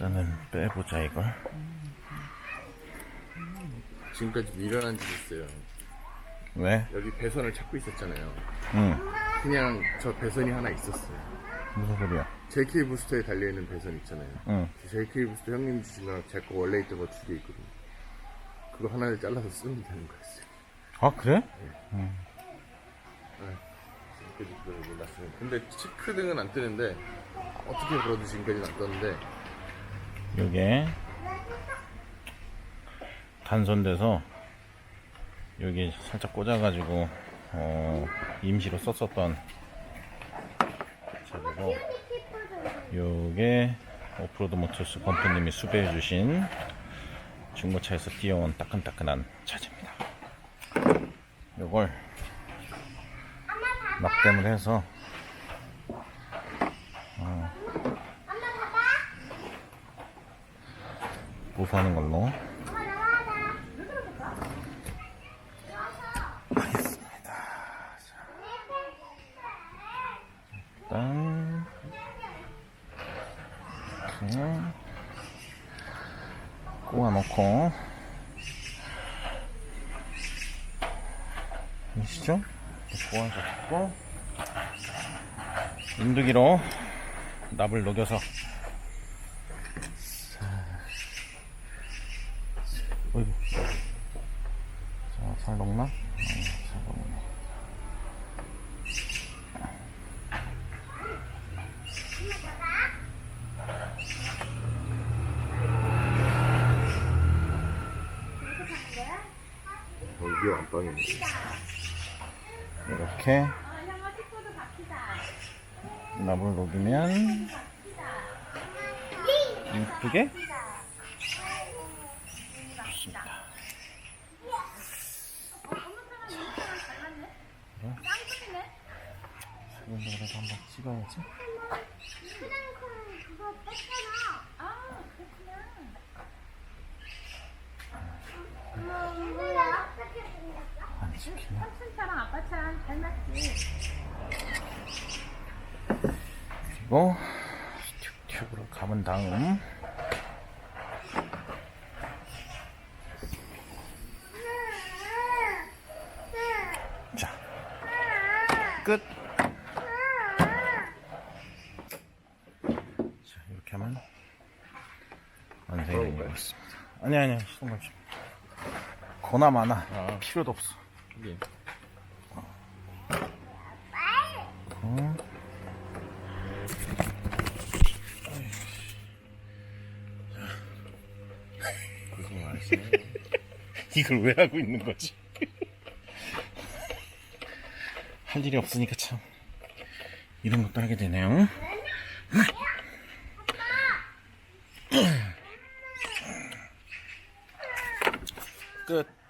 일단은 빼보자 이걸. 지금까지 미련한 짓 했어요. 왜? 여기 배선을 찾고 있었잖아요. 응. 그냥 저 배선이 하나 있었어요. 무슨 소리야? JK 부스터에 달려있는 배선 있잖아요. 응. JK 부스터 형님 주신 거랑 제 거 원래 있던 거 2개 있거든요. 그거 하나를 잘라서 쓰면 되는 거였어요. 아 그래? 지금까지 그걸 몰랐어요. 근데 체크등은 안 뜨는데 어떻게 그러도 지금까지는 안 떴는데 요게 단선돼서 여기 살짝 꽂아가지고 임시로 썼었던 차고, 요게 오프로드 모터스 범프님이 수배해주신 중고차에서 뛰어온 따끈따끈한 차지입니다. 요걸 막댐을 해서 보수하는 걸로 하겠습니다. 일단 이렇게 꼬아놓고 보이시죠? 꼬아놓고 인두기로 납을 녹여서 어이구. 자, 잘 녹나? 잘 녹네. 이게 안방이네. 이렇게 납을 녹이면 이쁘게 좋습니다. 그래도 한번 찍어야지. 그거 뺐잖아. 아, 그렇구나. 뭐야? 안 찍히네. 삼촌차랑 아빠차랑 닮았지. 그리고 튜브로 감은 다음 자, 끝. 자, 이렇게 하면 완성이 된 것 같습니다. 아니야, 상관없어. 거나 많아. 필요도 없어. 예. 고생 많으시네요. 이걸 왜 하고 있는 거지? 할 일이 없으니까 참 이런 것도 하게 되네요. 끝.